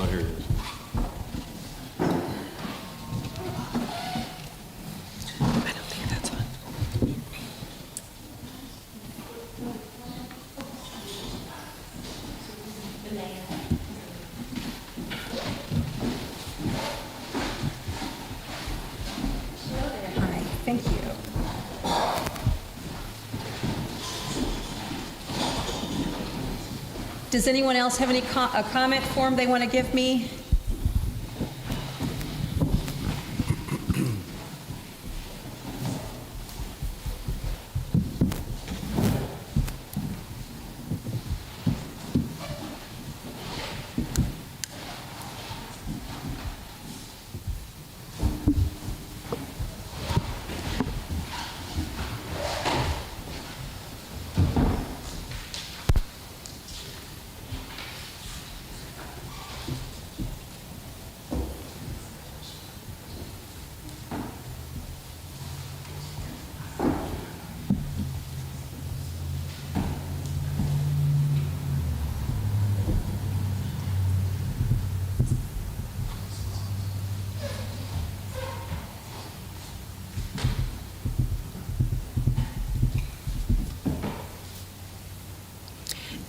Oh, here it is. I don't think that's on. All right, thank you. Does anyone else have any a comment form they want to give me?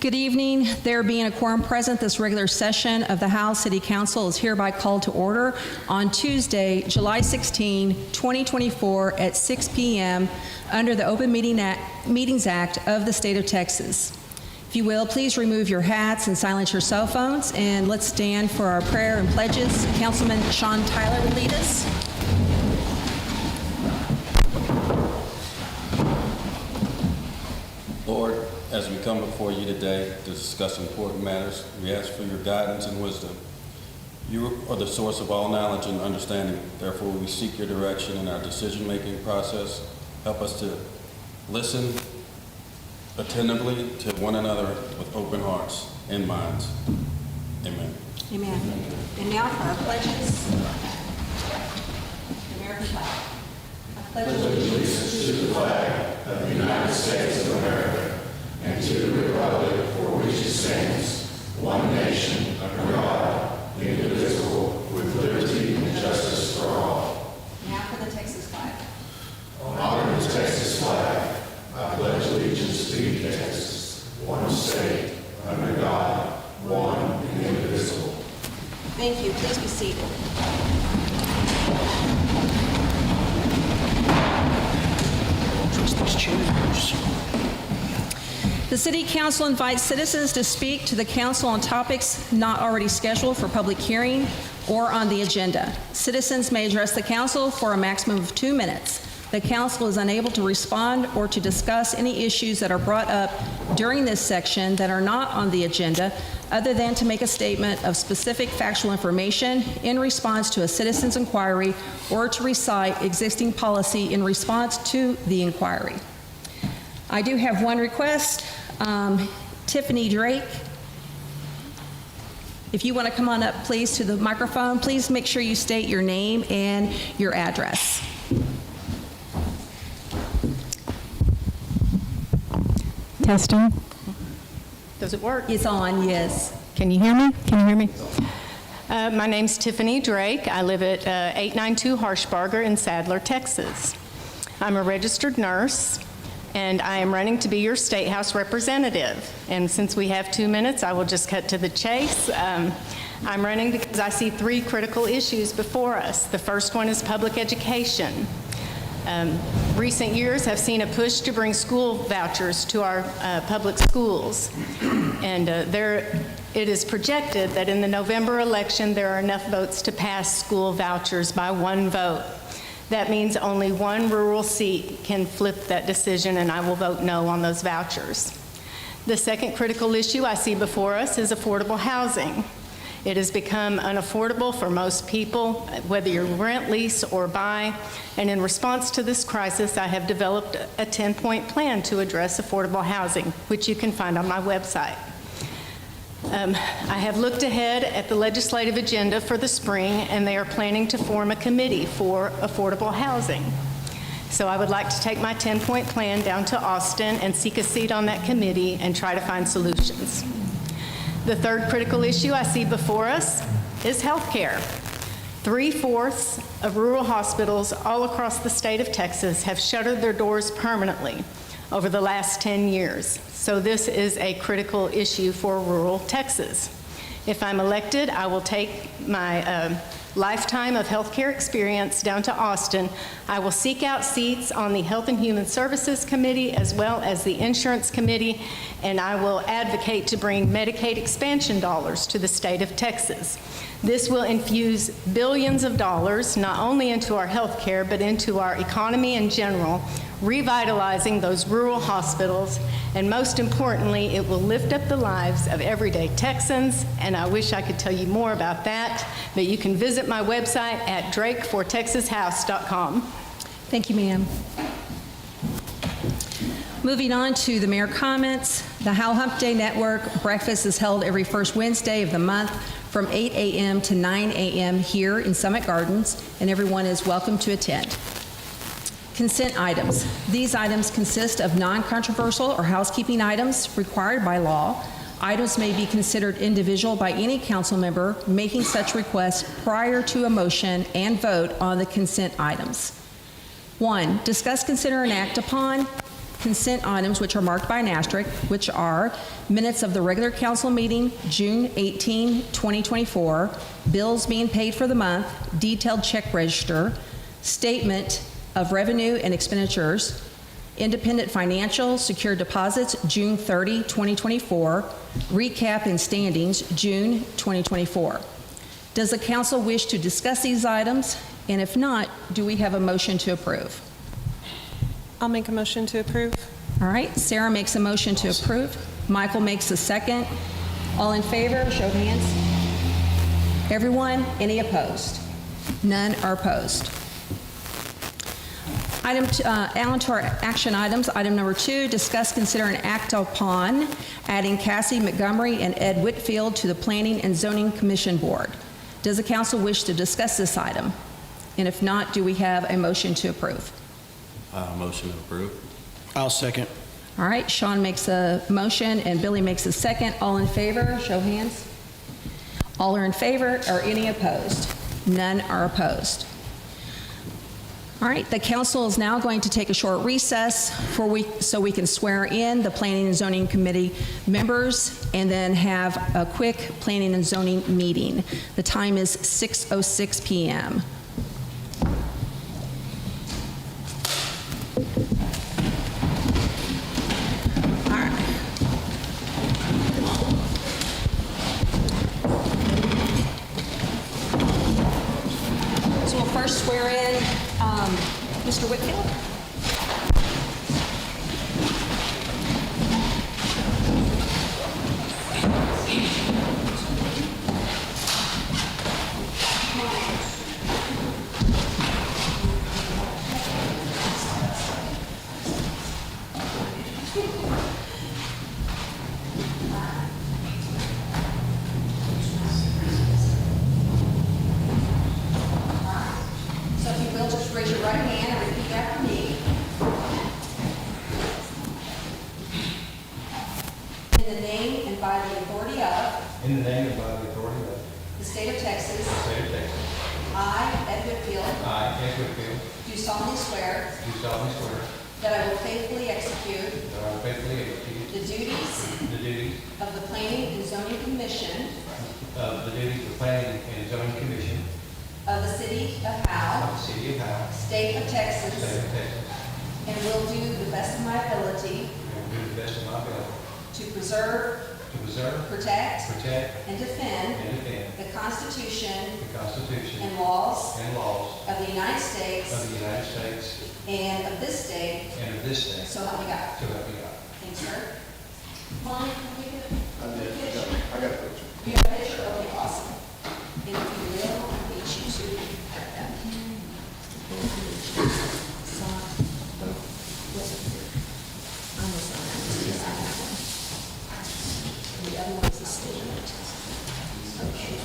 Good evening. There being a quorum present, this regular session of the Howe City Council is hereby called to order on Tuesday, July 16, 2024 at 6 p.m. under the Open Meetings Act of the State of Texas. If you will, please remove your hats and silence your cell phones, and let's stand for our prayer and pledges. Councilman Sean Tyler will lead us. Lord, as we come before you today to discuss important matters, we ask for your guidance and wisdom. You are the source of all knowledge and understanding. Therefore, we seek your direction in our decision-making process. Help us to listen attentively to one another with open hearts and minds. Amen. Amen. And now for our pledges. The American flag. I pledge allegiance to the flag of the United States of America and to the republic for which it stands, one nation, under God, indivisible, with liberty and justice for all. Now for the Texas flag. Honor the Texas flag. I pledge allegiance to you, Texas, one state, under God, one and indivisible. Thank you. Please be seated. Trust these chairs. The City Council invites citizens to speak to the council on topics not already scheduled for public hearing or on the agenda. Citizens may address the council for a maximum of 2 minutes. The council is unable to respond or to discuss any issues that are brought up during this section that are not on the agenda, other than to make a statement of specific factual information in response to a citizen's inquiry or to recite existing policy in response to the inquiry. I do have one request. Tiffany Drake, if you want to come on up, please, to the microphone, please make sure you state your name and your address. Testing. Does it work? It's on, yes. Can you hear me? Can you hear me? My name's Tiffany Drake. I live at 892 Harshbarger in Sadler, Texas. I'm a registered nurse, and I am running to be your State House representative. And since we have 2 minutes, I will just cut to the chase. I'm running because I see 3 critical issues before us. The first one is public education. Recent years have seen a push to bring school vouchers to our public schools. And it is projected that in the November election, there are enough votes to pass school vouchers by 1 vote. That means only 1 rural seat can flip that decision, and I will vote no on those vouchers. The second critical issue I see before us is affordable housing. It has become unaffordable for most people, whether you rent, lease, or buy. And in response to this crisis, I have developed a 10-point plan to address affordable housing, which you can find on my website. I have looked ahead at the legislative agenda for the spring, and they are planning to form a committee for affordable housing. So I would like to take my 10-point plan down to Austin and seek a seat on that committee and try to find solutions. The third critical issue I see before us is health care. 3/4 of rural hospitals all across the state of Texas have shuttered their doors permanently over the last 10 years. So this is a critical issue for rural Texas. If I'm elected, I will take my lifetime of healthcare experience down to Austin. I will seek out seats on the Health and Human Services Committee as well as the Insurance Committee, and I will advocate to bring Medicaid expansion dollars to the state of Texas. This will infuse billions of dollars not only into our health care but into our economy in general, revitalizing those rural hospitals, and most importantly, it will lift up the lives of everyday Texans, and I wish I could tell you more about that, but you can visit my website at drakefortexashouse.com. Thank you, ma'am. Moving on to the mayor comments. The Howe Hump Day Network breakfast is held every first Wednesday of the month from 8 a.m. to 9 a.m. here in Summit Gardens, and everyone is welcome to attend. Consent items. These items consist of non-controversial or housekeeping items required by law. Items may be considered individual by any council member making such request prior to a motion and vote on the consent items. 1, discuss, consider, and act upon consent items which are marked by an asterisk, which are minutes of the regular council meeting, June 18, 2024, bills being paid for the month, detailed check register, statement of revenue and expenditures, independent financial secure deposits, June 30, 2024, recap and standings, June 2024. Does the council wish to discuss these items? And if not, do we have a motion to approve? I'll make a motion to approve. All right, Sarah makes a motion to approve. Michael makes a second. All in favor, show of hands. Everyone, any opposed? None are opposed. On to our action items. Item number 2, discuss, consider, and act upon adding Cassie Montgomery and Ed Whitfield to the Planning and Zoning Commission Board. Does the council wish to discuss this item? And if not, do we have a motion to approve? Motion to approve. I'll second. All right, Sean makes a motion and Billy makes a second. All in favor, show of hands. All are in favor, or any opposed? None are opposed. All right, the council is now going to take a short recess so we can swear in the Planning and Zoning Committee members and then have a quick Planning and Zoning meeting. The time is 6:06 p.m. All right. So we'll first swear in Mr. Whitfield. So if you will, just raise your right hand and repeat after me. In the name and by the authority of In the name and by the authority of the state of Texas, the state of Texas, I, Ed Whitfield, I, Ed Whitfield, do solemnly swear do solemnly swear that I will faithfully execute that I will faithfully execute the duties the duties of the Planning and Zoning Commission of the Planning and Zoning Commission of the city of of Howe, the city of Howe, state of Texas, state of Texas, and will do the best of my ability and will do the best of my ability to preserve, to preserve, protect, protect, and defend and defend the Constitution the Constitution and laws and laws of the United of States the United States and of this state, and of this state, so help me God. so help me God. Thanks, sir. Mom, can we get a picture? I got a picture. You have a picture? Okay, awesome. And if you will, I need you to grab that. Sign. I'm gonna sign that one. You sign that one. And the other one's the statement. Okay.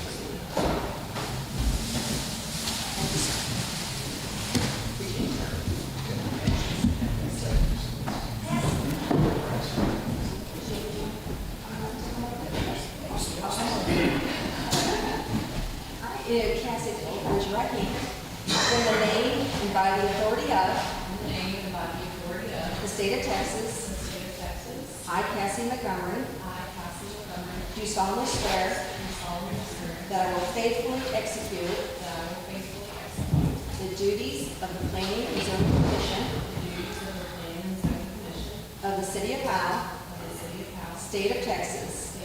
And this- Appreciate it. Cassie, raise your right hand. In the name and by the authority of the state of Texas, I, Cassie Montgomery, do solemnly swear that I will faithfully execute the duties of the Planning and Zoning Commission of the city of Howe, state of Texas,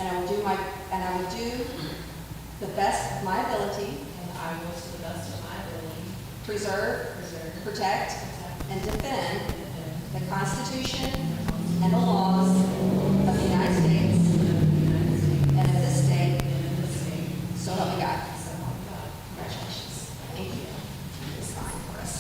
and I will do the best of my ability preserve, protect, and defend the Constitution and the laws of the United States and of this state, so help me God. Congratulations. Thank you. It's fine for us.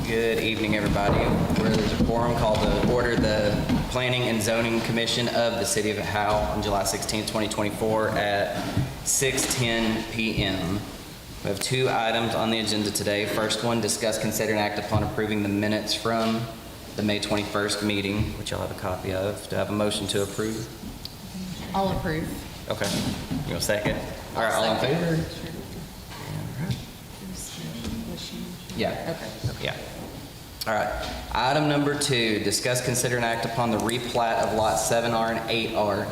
Good evening, everybody. There's a quorum called to order the Planning and Zoning Commission of the City of Howe on July 16, 2024 at 6:10 p.m. We have two items on the agenda today. First one, discuss, consider, and act upon approving the minutes from the May 21st meeting, which you'll have a copy of. Do I have a motion to approve? I'll approve. Okay. You want a second? All right, all in favor? Yeah. Okay. Yeah. All right. Item number 2, discuss, consider, and act upon the replat of lots 7R and 8R,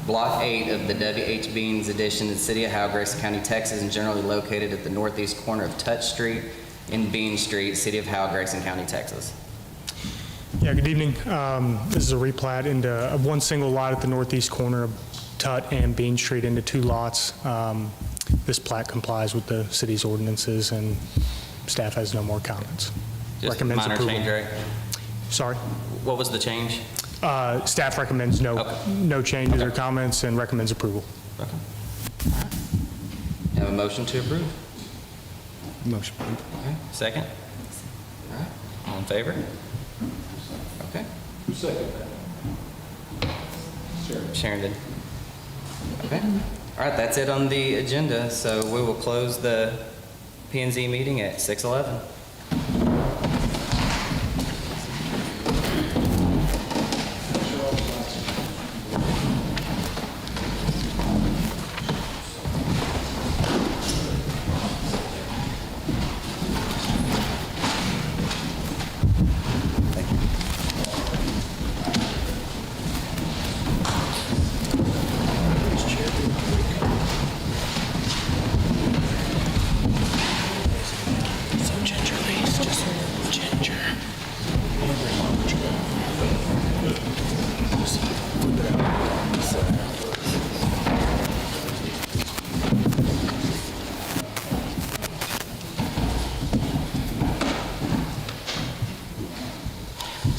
Block 8 of the W.H. Beans addition to the City of Howe, Grayson County, Texas, and generally located at the northeast corner of Touch Street and Bean Street, City of Howe, Grayson County, Texas. Yeah, good evening. This is a replat into one single lot at the northeast corner of Tut and Bean Street into 2 lots. This plat complies with the city's ordinances, and staff has no more comments. Just Recommends minor approval. change, right? Sorry? What was the change? Staff recommends Okay. no changes or Okay. comments and recommends approval. Okay. All right. Have a motion to approve? Motion. Okay. Second? All right. All in favor? Okay. Who seconded that? Sharon did. Okay. All right, that's it on the agenda. So we will close the P&Z meeting at 6:11.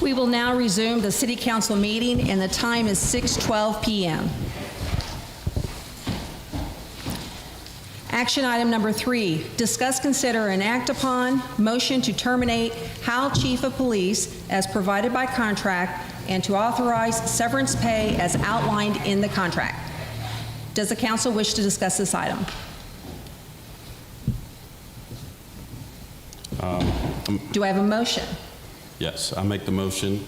We will now resume the city council meeting, and the time is 6:12 p.m. Action item number 3, discuss, consider, and act upon motion to terminate Howe Chief of Police as provided by contract and to authorize severance pay as outlined in the contract. Does the council wish to discuss this item? Do I have a motion? Yes, I make the motion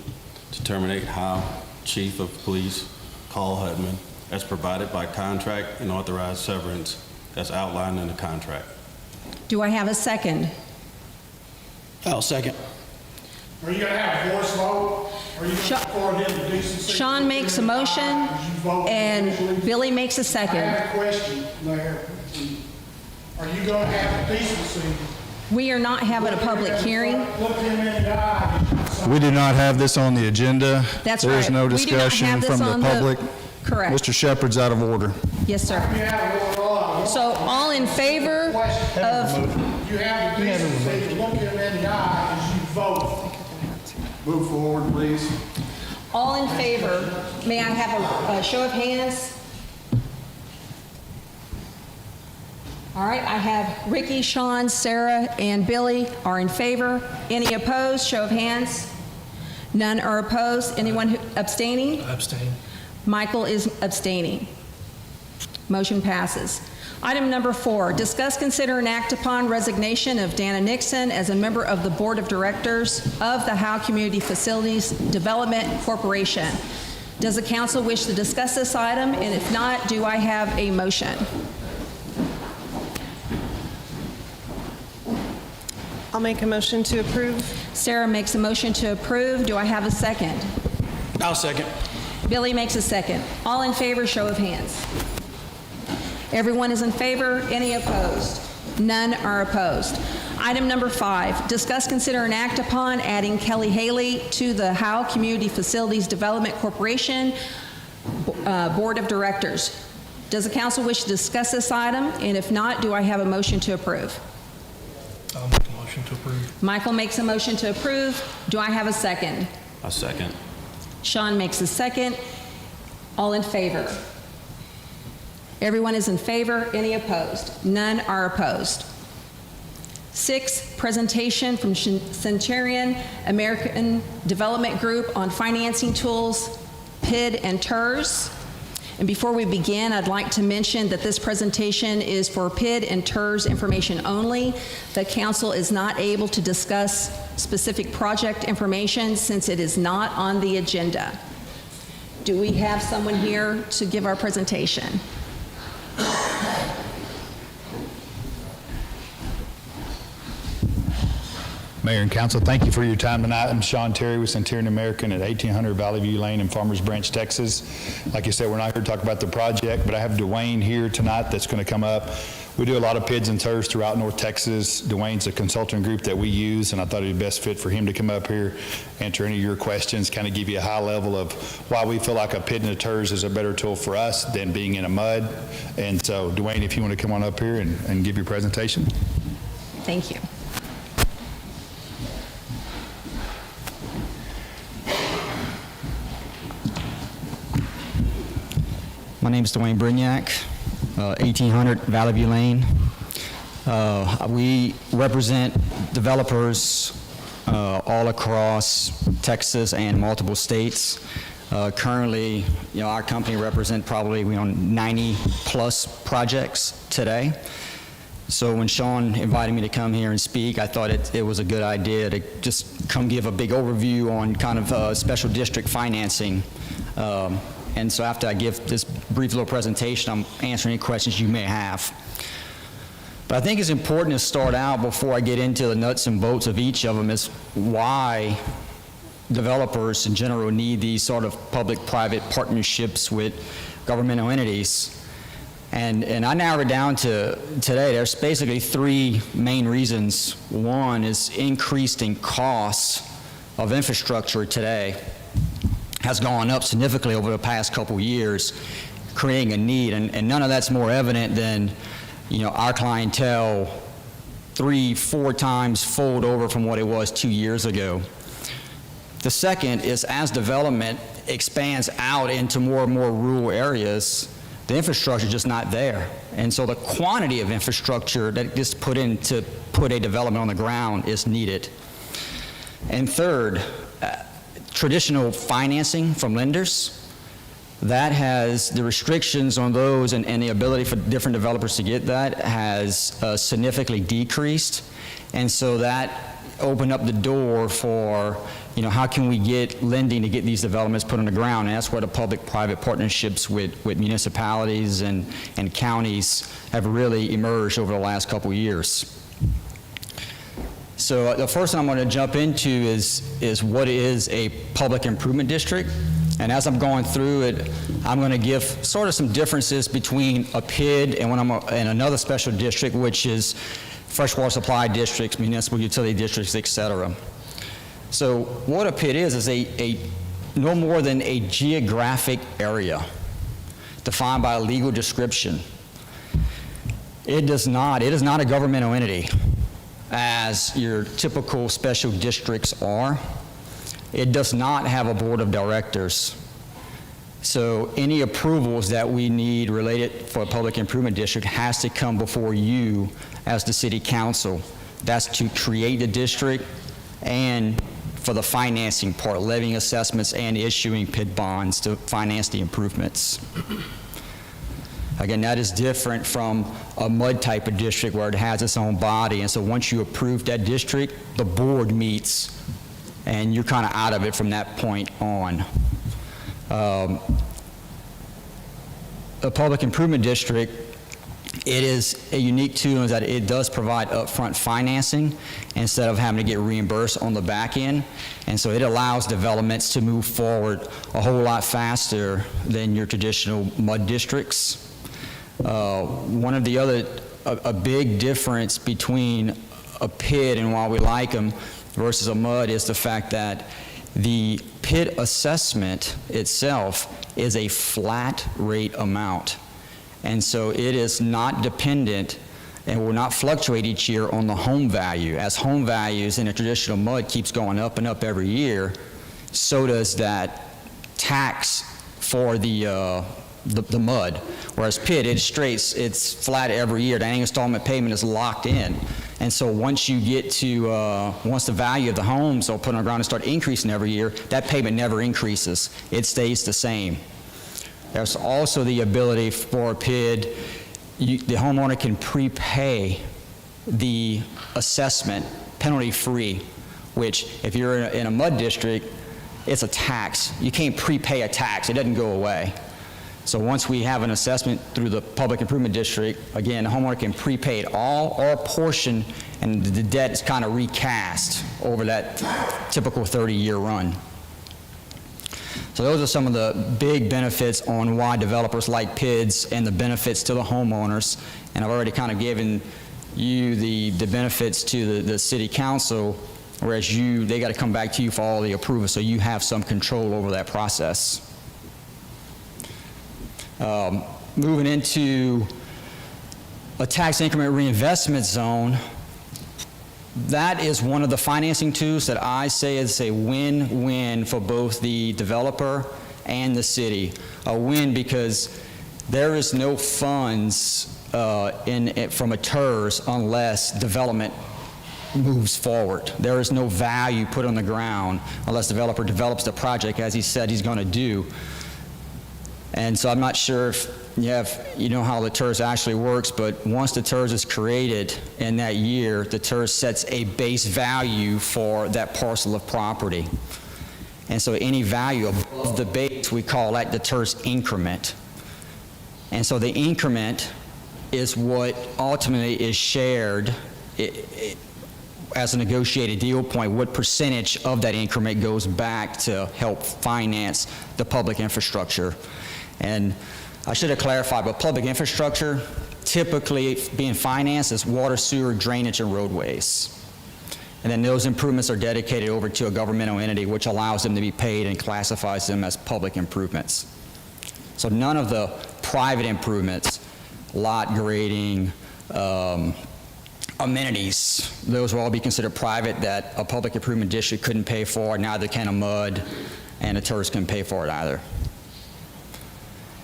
to terminate Howe Chief of Police Carl Hudman as provided by contract and authorize severance as outlined in the contract. Do I have a second? I'll second. Are you going to have a voice vote? Are you going to record him to decency? Sean makes a motion, and Billy makes a I second. have a question, Mayor. Are you going to have the decency? We are not having a public hearing. Look him in the eye. We do not have this on the agenda. That's There is right. no We do not discussion have this from the on the- public. Correct. Mr. Shepherd's out of order. Yes, sir. You have one on. So all in favor of, You have the decency to look him in the eye as you vote. Move forward, please. all in favor, may I have a show of hands? All right, I have Ricky, Sean, Sarah, and Billy are in favor. Any opposed? Show of hands. None are opposed. Anyone abstaining? Abstain. Michael is abstaining. Motion passes. Item number 4, discuss, consider, and act upon resignation of Dana Nixon as a member of the Board of Directors of the Howe Community Facilities Development Corporation. Does the council wish to discuss this item? And if not, do I have a motion? I'll make a motion to approve. Sarah makes a motion to approve. Do I have a second? I'll second. Billy makes a second. All in favor, show of hands. Everyone is in favor. Any opposed? None are opposed. Item number 5, discuss, consider, and act upon adding Kelly Haley to the Howe Community Facilities Development Corporation Board of Directors. Does the council wish to discuss this item? And if not, do I have a motion to approve? I'll make a motion to approve. Michael makes a motion to approve. Do I have a second? A second. Sean makes a second. All in favor? Everyone is in favor. Any opposed? None are opposed. 6, presentation from Centurion American Development Group on financing tools, PID and TERS. And before we begin, I'd like to mention that this presentation is for PID and TERS information only. The council is not able to discuss specific project information since it is not on the agenda. Do we have someone here to give our presentation? Mayor and council, thank you for your time tonight. I'm Sean Terry with Centurion American at 1800 Valley View Lane in Farmers Branch, Texas. Like you said, we're not here to talk about the project, but I have Dwayne here tonight that's going to come up. We do a lot of PIDs and TERS throughout North Texas. Dwayne's a consulting group that we use, and I thought it'd be best fit for him to come up here, answer any of your questions, kind of give you a high level of why we feel like a PID and a TERS is a better tool for us than being in a MUD. And so, Dwayne, if you want to come on up here and give your presentation. Thank you. My name is Dwayne Brignac, 1800 Valley View Lane. We represent developers all across Texas and multiple states. Currently, our company represents probably 90 plus projects today. So when Sean invited me to come here and speak, I thought it was a good idea to just come give a big overview on kind of special district financing. And so after I give this brief little presentation, I'm answering any questions you may have. But I think it's important to start out before I get into the nuts and bolts of each of them is why developers in general need these sort of public-private partnerships with governmental entities. And I narrowed it down to today, there's basically 3 main reasons. One is increased in costs of infrastructure today has gone up significantly over the past couple years, creating a need, and none of that's more evident than, our clientele 3-4 times fold over from what it was 2 years ago. The second is as development expands out into more and more rural areas, the infrastructure is just not there. And so the quantity of infrastructure that gets put in to put a development on the ground is needed. And third, traditional financing from lenders, that has the restrictions on those and the ability for different developers to get that has significantly decreased. And so that opened up the door for, how can we get lending to get these developments put on the ground? And that's where the public-private partnerships with municipalities and counties have really emerged over the last couple of years. So the first thing I'm going to jump into is what is a public improvement district. And as I'm going through it, I'm going to give sort of some differences between a PID and another special district, which is freshwater supply districts, municipal utility districts, et cetera. So what a PID is a no more than a geographic area. defined by a legal description. It is not a governmental entity as your typical special districts are. It does not have a board of directors. So any approvals that we need related for a public improvement district has to come before you as the city council. That's to create the district and for the financing part, levying assessments and issuing PID bonds to finance the improvements. Again, that is different from a MUD type of district where it has its own body. And so once you approve that district, the board meets and you're kind of out of it from that point on. A public improvement district, it is a unique tool in that it does provide upfront financing instead of having to get reimbursed on the back end. And so it allows developments to move forward a whole lot faster than your traditional MUD districts. One of the other, a big difference between a PID and why we like them versus a MUD is the fact that the PID assessment itself is a flat rate amount. And so it is not dependent and will not fluctuate each year on the home value. As home values in a traditional MUD keeps going up and up every year, so does that tax for the MUD. Whereas PID, it's flat every year. The annual installment payment is locked in. And so once you get to, once the value of the homes are put on the ground and start increasing every year, that payment never increases. It stays the same. There's also the ability for a PID, the homeowner can prepay the assessment penalty-free, which if you're in a MUD district, it's a tax. You can't prepay a tax. It doesn't go away. So once we have an assessment through the public improvement district, again, the homeowner can prepay it all or a portion, and the debt is kind of recast over that typical 30-year run. So those are some of the big benefits on why developers like PIDs and the benefits to the homeowners. And I've already kind of given you the benefits to the city council, whereas they got to come back to you for all the approval, so you have some control over that process. Moving into a tax increment reinvestment zone, that is one of the financing tools that I say is a win-win for both the developer and the city. A win because there is no funds from a TERS unless development moves forward. There is no value put on the ground unless the developer develops the project as he said he's going to do. And so I'm not sure if you know how the TERS actually works, but once the TERS is created in that year, the TERS sets a base value for that parcel of property. And so any value above the base, we call that the TERS increment. And so the increment is what ultimately is shared as a negotiated deal point. What percentage of that increment goes back to help finance the public infrastructure? And I should have clarified, but public infrastructure typically being financed is water, sewer, drainage, and roadways. And then those improvements are dedicated over to a governmental entity, which allows them to be paid and classifies them as public improvements. So none of the private improvements, lot grading, amenities, those will all be considered private that a public improvement district couldn't pay for, neither can a MUD, and a TERS can pay for it either.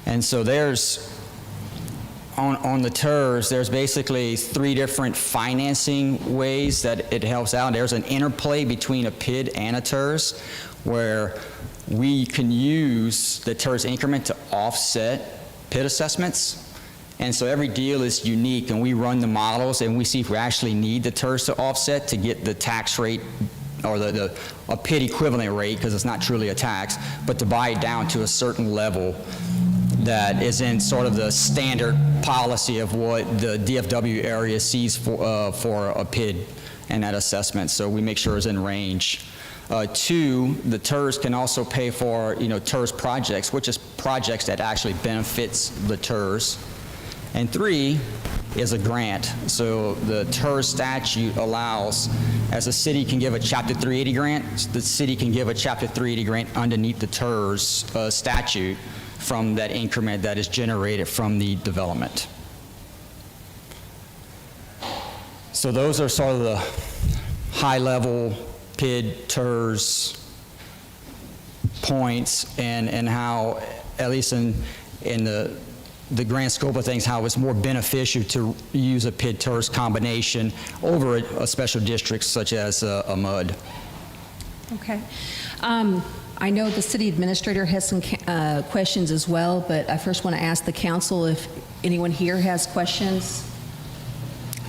And so there's, on the TERS, there's basically 3 different financing ways that it helps out. There's an interplay between a PID and a TERS where we can use the TERS increment to offset PID assessments. And so every deal is unique, and we run the models and we see if we actually need the TERS to offset to get the tax rate or a PID equivalent rate, because it's not truly a tax, but to buy it down to a certain level that is in sort of the standard policy of what the DFW area sees for a PID and that assessment. So we make sure it's in range. 2, the TERS can also pay for, TERS projects, which is projects that actually benefits the TERS. And 3 is a grant. So the TERS statute allows, as a city can give a Chapter 380 grant, the city can give a Chapter 380 grant underneath the TERS statute from that increment that is generated from the development. So those are sort of the high-level PID, TERS points, and how, at least in the grand scope of things, how it's more beneficial to use a PID-TERS combination over a special district such as a MUD. Okay. I know the city administrator has some questions as well, but I first want to ask the council if anyone here has questions.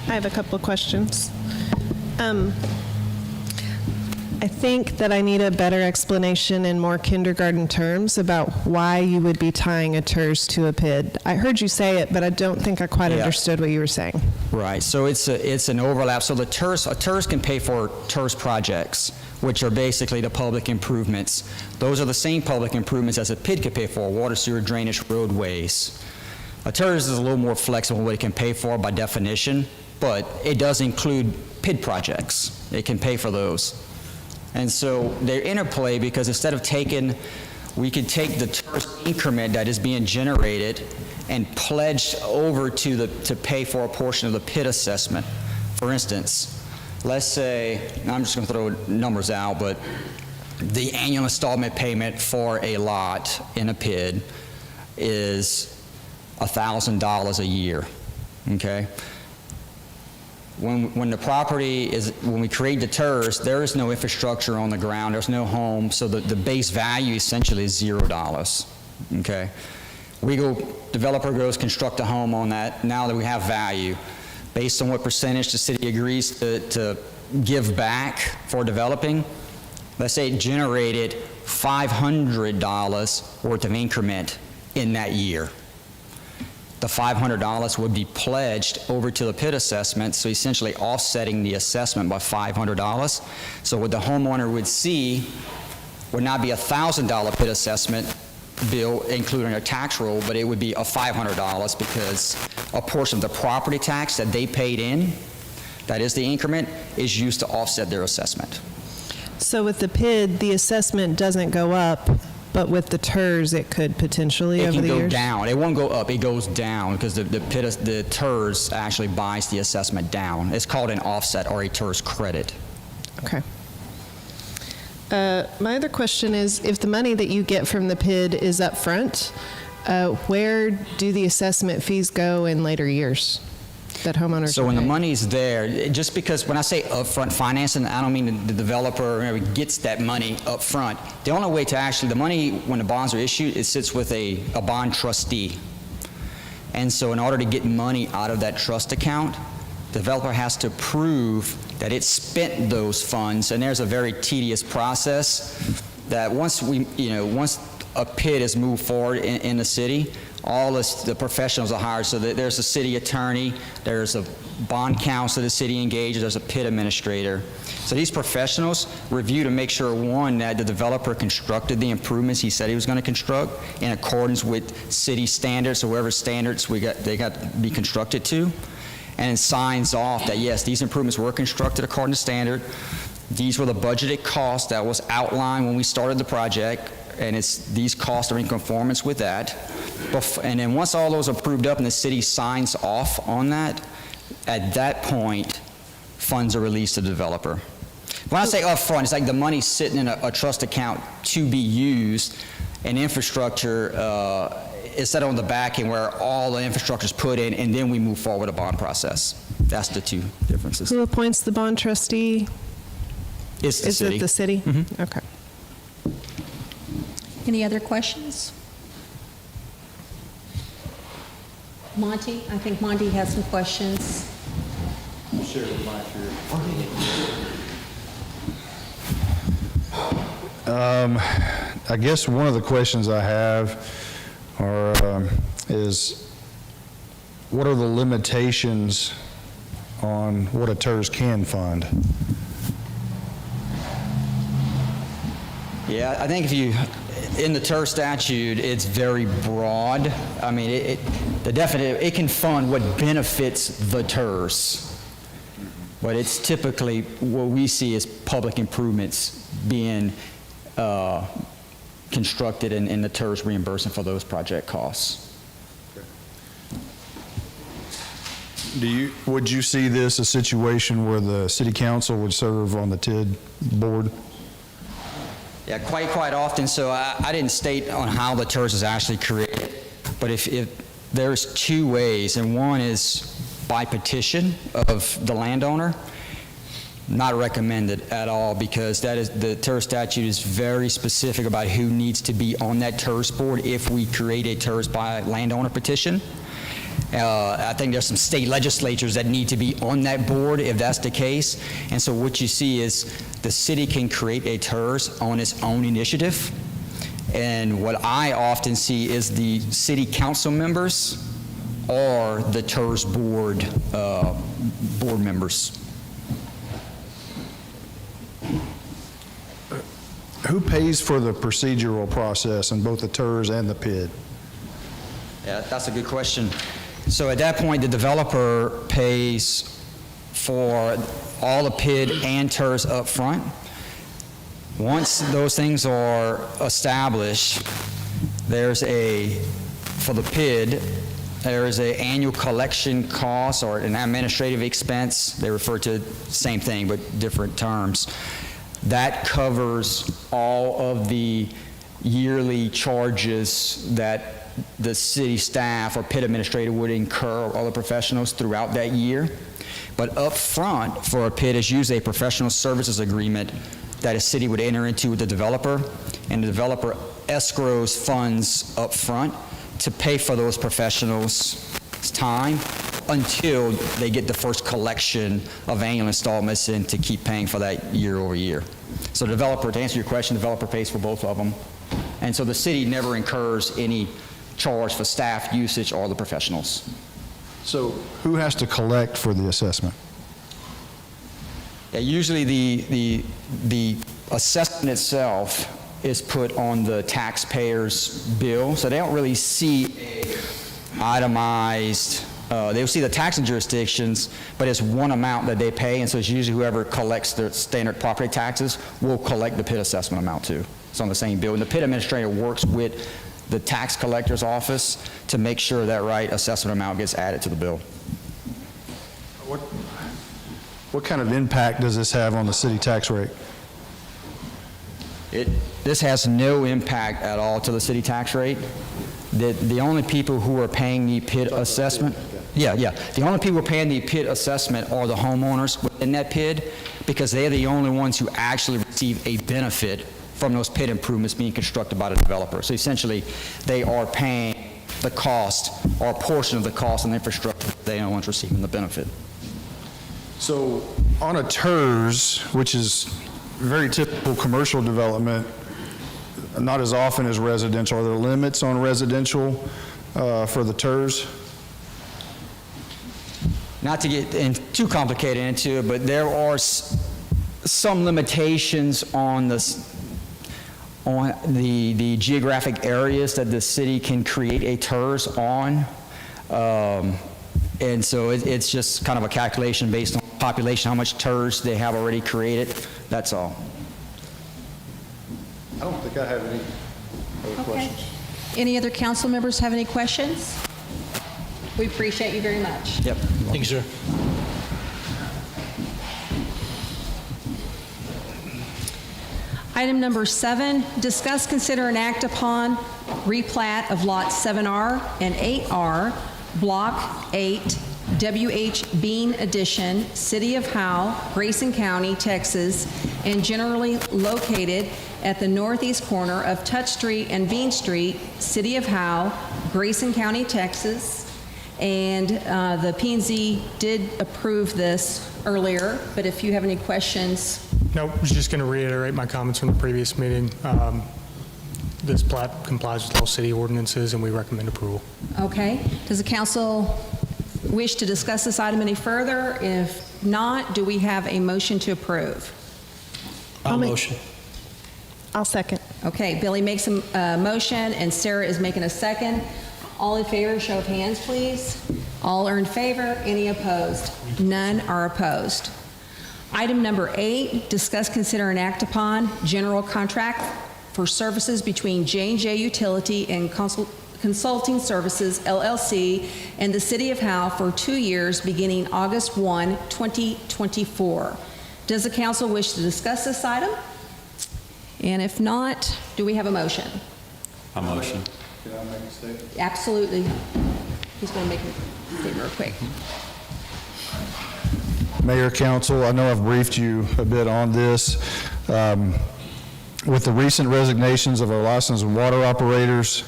I have a couple of questions. I think that I need a better explanation in more kindergarten terms about why you would be tying a TERS to a PID. I heard you say it, but I don't think I quite understood what you were saying. Right. So it's an overlap. So a TERS can pay for TERS projects, which are basically the public improvements. Those are the same public improvements as a PID could pay for: water, sewer, drainage, roadways. A TERS is a little more flexible what it can pay for by definition, but it does include PID projects. It can pay for those. And so they're interplay because instead of we could take the TERS increment that is being generated and pledge over to pay for a portion of the PID assessment. For instance, let's say, I'm just going to throw numbers out, but the annual installment payment for a lot in a PID is $1,000 a year, okay? When the property is, when we create the TERS, there is no infrastructure on the ground, there's no home, so the base value essentially is $0, okay? Developer goes construct a home on that, now that we have value, based on what percentage the city agrees to give back for developing, let's say it generated $500 worth of increment in that year. The $500 would be pledged over to the PID assessment, so essentially offsetting the assessment by $500. So what the homeowner would see would not be a $1,000 PID assessment bill, including a tax roll, but it would be a $500 because a portion of the property tax that they paid in, that is the increment, is used to offset their assessment. So with the PID, the assessment doesn't go up, but with the TERS, it could potentially over the years? It can go down. It won't go up. It goes down because the TERS actually buys the assessment down. It's called an offset or a TERS credit. Okay. My other question is, if the money that you get from the PID is up front, where do the assessment fees go in later years that homeowners So when the money's there, just because when I say upfront financing, I don't mean the developer gets that money up front. The only way to actually, the money, when the bonds are issued, it sits with a bond trustee. And so in order to get money out of that trust account, the developer has to prove that it spent those funds, and there's a very tedious process that once a PID is moved forward in the city, all the professionals are hired. So that there's a city attorney, there's a bond counsel the city engages, there's a PID administrator. So these professionals review to make sure, one, that the developer constructed the improvements he said he was going to construct in accordance with city standards, or whatever standards they got to be constructed to, and signs off that, yes, these improvements were constructed according to standard. These were the budgeted costs that was outlined when we started the project, and these costs are in conformance with that. And then once all those are approved up and the city signs off on that, at that point, funds are released to the developer. When I say upfront, it's like the money's sitting in a trust account to be used, and infrastructure is set on the back end where all the infrastructure is put in, and then we move forward with a bond process. That's the two differences. Who appoints the bond trustee? It's the city. Is it the city? Mm-hmm. Okay. Any other questions? Monty, I think Monty has some questions. Share the mic here. I guess one of the questions I have is, what are the limitations on what a TERS can fund? Yeah, I think in the TERS statute, it's very broad. I mean, it can fund what benefits the TERS, but it's typically what we see as public improvements being constructed and the TERS reimbursement for those project costs. Would you see this a situation where the city council would serve on the TID board? Yeah, quite often. So I didn't state on how the TERS is actually created, but if there's two ways, and one is by petition of the landowner. Not recommended at all, because that is, the TERS statute is very specific about who needs to be on that TERS board if we create a TERS by landowner petition. I think there's some state legislatures that need to be on that board if that's the case. And so what you see is the city can create a TERS on its own initiative. And what I often see is the city council members or the TERS board members. Who pays for the procedural process in both the TERS and the PID? Yeah, that's a good question. So at that point, the developer pays for all the PID and TERS up front. Once those things are established, there's for the PID, there is an annual collection cost or an administrative expense. They refer to the same thing, but different terms. That covers all of the yearly charges that the city staff or PID administrator would incur, all the professionals throughout that year. But up front for a PID is usually a professional services agreement that a city would enter into with the developer, and the developer escrows funds up front to pay for those professionals' time until they get the first collection of annual installments and to keep paying for that year over year. So developer, to answer your question, developer pays for both of them. And so the city never incurs any charge for staff usage or the professionals. So who has to collect for the assessment? Yeah, usually the assessment itself is put on the taxpayer's bill, so they don't really see a itemized, they'll see the taxing jurisdictions, but it's one amount that they pay, and so it's usually whoever collects the standard property taxes will collect the PID assessment amount too. It's on the same bill, and the PID administrator works with the tax collector's office to make sure that right assessment amount gets added to the bill. What kind of impact does this have on the city tax rate? This has no impact at all to the city tax rate. The only people who are paying the PID assessment, the only people paying the PID assessment are the homeowners within that PID, because they're the only ones who actually receive a benefit from those PID improvements being constructed by the developer. So essentially, they are paying the cost or a portion of the cost and infrastructure. They are the ones receiving the benefit. So on a TERS, which is very typical commercial development, not as often as residential, are there limits on residential for the TERS? Not to get too complicated into it, but there are some limitations on the geographic areas that the city can create a TERS on. And so it's just kind of a calculation based on population, how much TERS they have already created. That's all. I don't think I have any other questions. Any other council members have any questions? We appreciate you very much. Yep. Thank you, sir. Item number 7, discuss, consider, and act upon replat of lots 7R and 8R, Block 8, WH Bean Addition, City of Howe, Grayson County, Texas, and generally located at the northeast corner of Touch Street and Bean Street, City of Howe, Grayson County, Texas. And the P&Z did approve this earlier, but if you have any questions. No, I was just going to reiterate my comments from the previous meeting. This plat complies with all city ordinances, and we recommend approval. Okay. Does the council wish to discuss this item any further? If not, do we have a motion to approve? I'll motion. I'll second. Okay, Billy makes a motion, and Sarah is making a second. All in favor, show of hands, please. All are in favor. Any opposed? None are opposed. Item number 8, discuss, consider, and act upon general contract for services between J&J Utility and Consulting Services, LLC, and the City of Howe for 2 years beginning August 1, 2024. Does the council wish to discuss this item? And if not, do we have a motion? I motion. Can I make a statement? Absolutely. He's going to make a statement real quick. Mayor, council, I know I've briefed you a bit on this. With the recent resignations of our licensed water operators,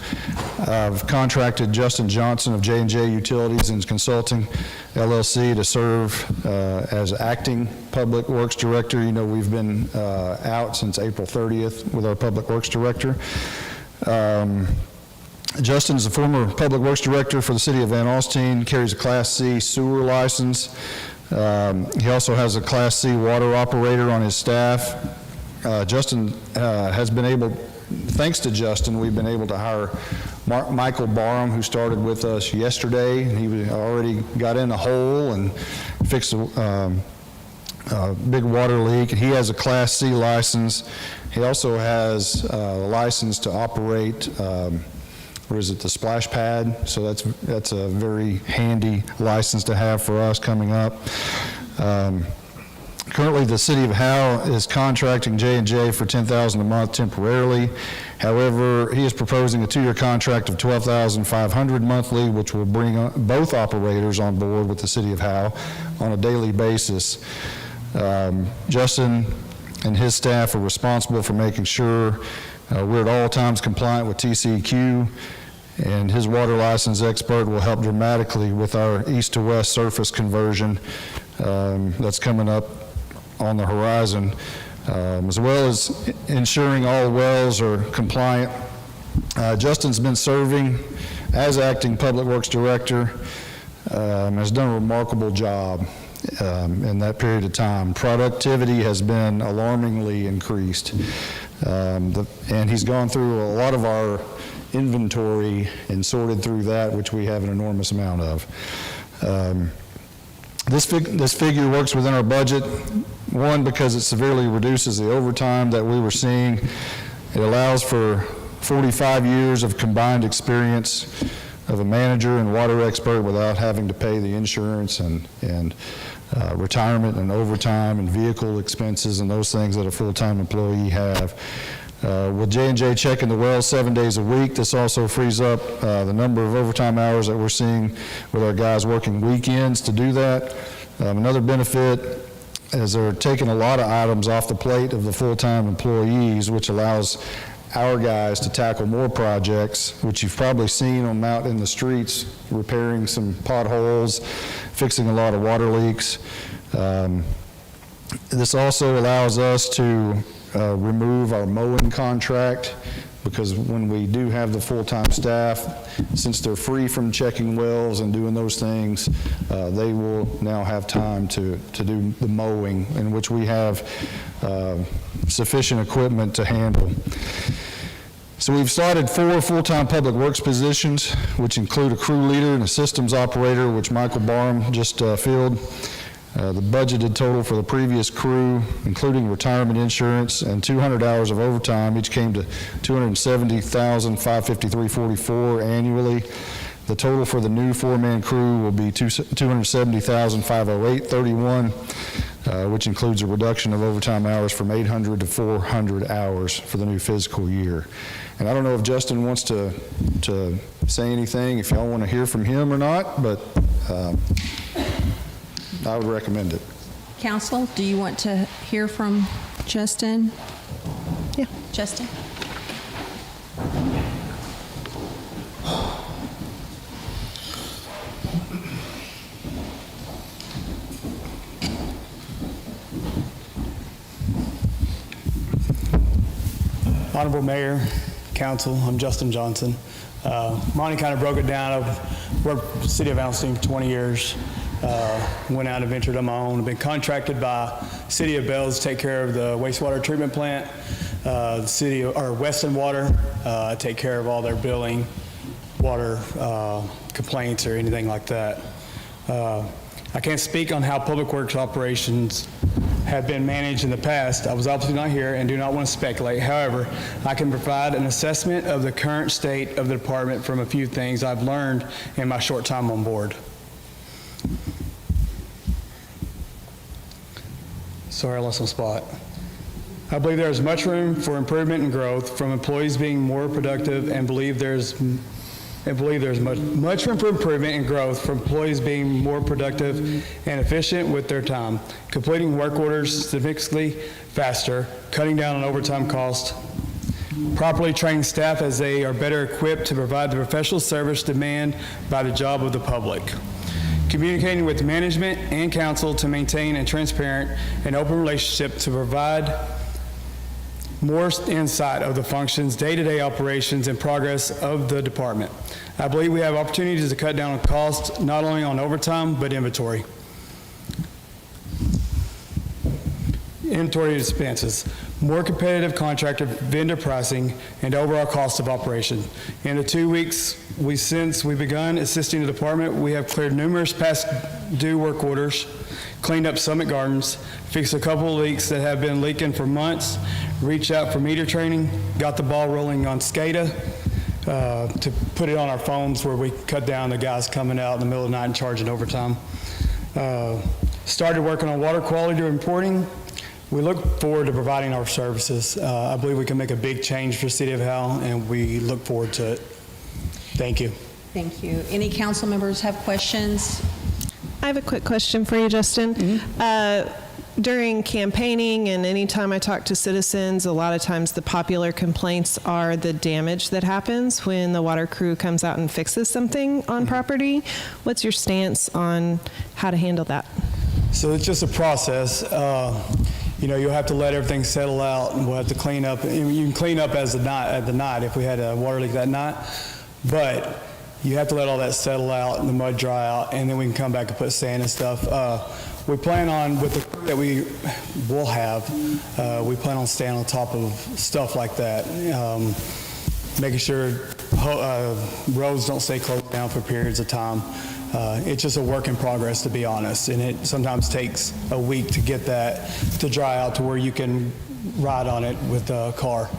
I've contracted Justin Johnson of J&J Utilities and Consulting LLC to serve as acting Public Works Director. You know, we've been out since April 30th with our Public Works Director. Justin is a former Public Works Director for the City of Van Alstyne, carries a Class C sewer license. He also has a Class C water operator on his staff. Justin has been able, thanks to Justin, we've been able to hire Michael Barham, who started with us yesterday. He already got in a hole and fixed a big water leak. He has a Class C license. He also has a license to operate what is it, the splash pad? So that's a very handy license to have for us coming up. Currently, the City of Howe is contracting J&J for $10,000 a month temporarily. However, he is proposing a 2-year contract of $12,500 monthly, which will bring both operators on board with the City of Howe on a daily basis. Justin and his staff are responsible for making sure we're at all times compliant with TCEQ, and his water license expert will help dramatically with our east to west surface conversion that's coming up on the horizon, as well as ensuring all wells are compliant. Justin's been serving as acting Public Works Director, has done a remarkable job in that period of time. Productivity has been alarmingly increased, and he's gone through a lot of our inventory and sorted through that, which we have an enormous amount of. This figure works within our budget, one, because it severely reduces the overtime that we were seeing. It allows for 45 years of combined experience of a manager and water expert without having to pay the insurance and retirement and overtime and vehicle expenses and those things that a full-time employee have. With J&J checking the wells 7 days a week, this also frees up the number of overtime hours that we're seeing with our guys working weekends to do that. Another benefit is they're taking a lot of items off the plate of the full-time employees, which allows our guys to tackle more projects, which you've probably seen them out in the streets, repairing some potholes, fixing a lot of water leaks. This also allows us to remove our mowing contract, because when we do have the full-time staff, since they're free from checking wells and doing those things, they will now have time to do the mowing, in which we have sufficient equipment to handle. So we've started 4 full-time public works positions, which include a crew leader and a systems operator, which Michael Barham just filled. The budgeted total for the previous crew, including retirement insurance and 200 hours of overtime, each came to $270,553.44 annually. The total for the new 4-man crew will be $270,508.31, which includes a reduction of overtime hours from 800 to 400 hours for the new fiscal year. And I don't know if Justin wants to say anything, if y'all want to hear from him or not, but I would recommend it. Council, do you want to hear from Justin? Yeah. Justin? Honorable Mayor, Council, I'm Justin Johnson. Monty kind of broke it down. I've worked for the City of Van Alstyne for 20 years. Went out and ventured on my own. I've been contracted by City of Bells to take care of the wastewater treatment plant. The City or Weston Water, take care of all their billing, water complaints or anything like that. I can't speak on how Public Works operations have been managed in the past. I was obviously not here and do not want to speculate. However, I can provide an assessment of the current state of the department from a few things I've learned in my short time on board. Sorry, I lost my spot. I believe there is much room for improvement and growth from employees being more productive and believe there's much room for improvement and growth from employees being more productive and efficient with their time, completing work orders significantly faster, cutting down on overtime costs, properly training staff as they are better equipped to provide the professional service demanded by the job of the public, communicating with management and council to maintain a transparent and open relationship to provide more insight of the functions, day-to-day operations, and progress of the department. I believe we have opportunities to cut down on costs, not only on overtime, but inventory. Inventory expenses, more competitive contractor vendor pricing, and overall cost of operation. In the 2 weeks since we begun assisting the department, we have cleared numerous past due work orders, cleaned up Summit Gardens, fixed a couple of leaks that have been leaking for months, reached out for meter training, got the ball rolling on SCADA to put it on our phones where we cut down the guys coming out in the middle of the night and charging overtime. Started working on water quality reporting. We look forward to providing our services. I believe we can make a big change for the City of Howe, and we look forward to it. Thank you. Thank you. Any council members have questions? I have a quick question for you, Justin. During campaigning and anytime I talk to citizens, a lot of times the popular complaints are the damage that happens when the water crew comes out and fixes something on property. What's your stance on how to handle that? So it's just a process. You'll have to let everything settle out, and we'll have to clean up. You can clean up at the night if we had a water leak that night, but you have to let all that settle out and the mud dry out, and then we can come back and put sand and stuff. We plan on, with the crew that we will have, we plan on staying on top of stuff like that, making sure roads don't stay closed down for periods of time. It's just a work in progress, to be honest, and it sometimes takes a week to get that to dry out to where you can ride on it with a car.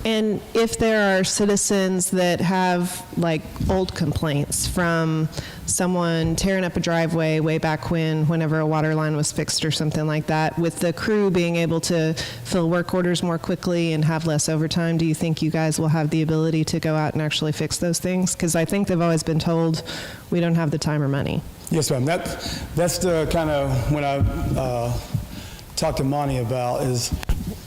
And if there are citizens that have like old complaints from someone tearing up a driveway way back whenever a water line was fixed or something like that, with the crew being able to fill work orders more quickly and have less overtime, do you think you guys will have the ability to go out and actually fix those things? Because I think they've always been told we don't have the time or money. Yes, ma'am. That's the kind of, when I talked to Monty about, is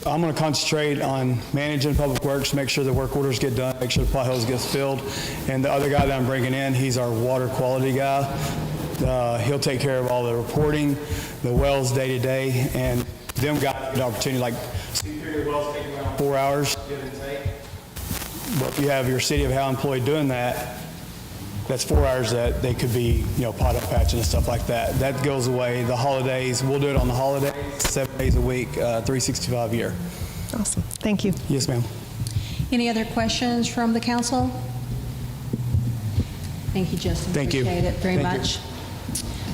I'm going to concentrate on managing public works, make sure the work orders get done, make sure the potholes get filled. And the other guy that I'm bringing in, he's our water quality guy. He'll take care of all the reporting, the wells day to day, and them guys get an opportunity. Like, so you figure the wells take around 4 hours, give and take. But if you have your City of Howe employee doing that, that's 4 hours that they could be, pothole patching and stuff like that. That goes away. The holidays, we'll do it on the holidays, 7 days a week, 365 a year. Awesome. Thank you. Yes, ma'am. Any other questions from the council? Thank you, Justin. Thank you. Appreciate it very Thank much.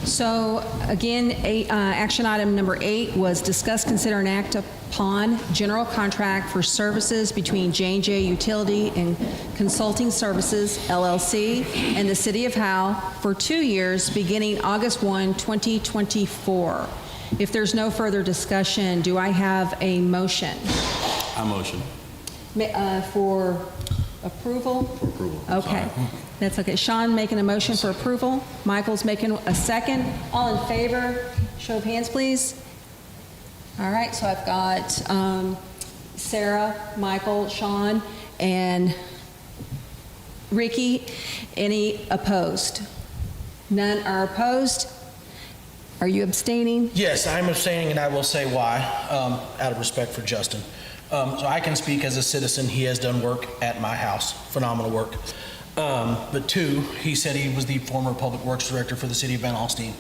So again, action item number 8 was discuss, consider, and act upon general contract for services between J&J Utility and Consulting Services, LLC, and the City of Howe for 2 years beginning August 1, 2024. If there's no further discussion, do I have a motion? I motion. For approval? For approval. Okay. Sorry. That's okay. Sean making a motion for approval. Michael's making a second. All in favor? Show of hands, please. All right, so I've got Sarah, Michael, Sean, and Ricky. Any opposed? None are opposed. Are you abstaining? Yes, I'm abstaining, and I will say why, out of respect for Justin. So I can speak as a citizen. He has done work at my house, phenomenal work. But 2, he said he was the former Public Works Director for the City of Van Alstyne.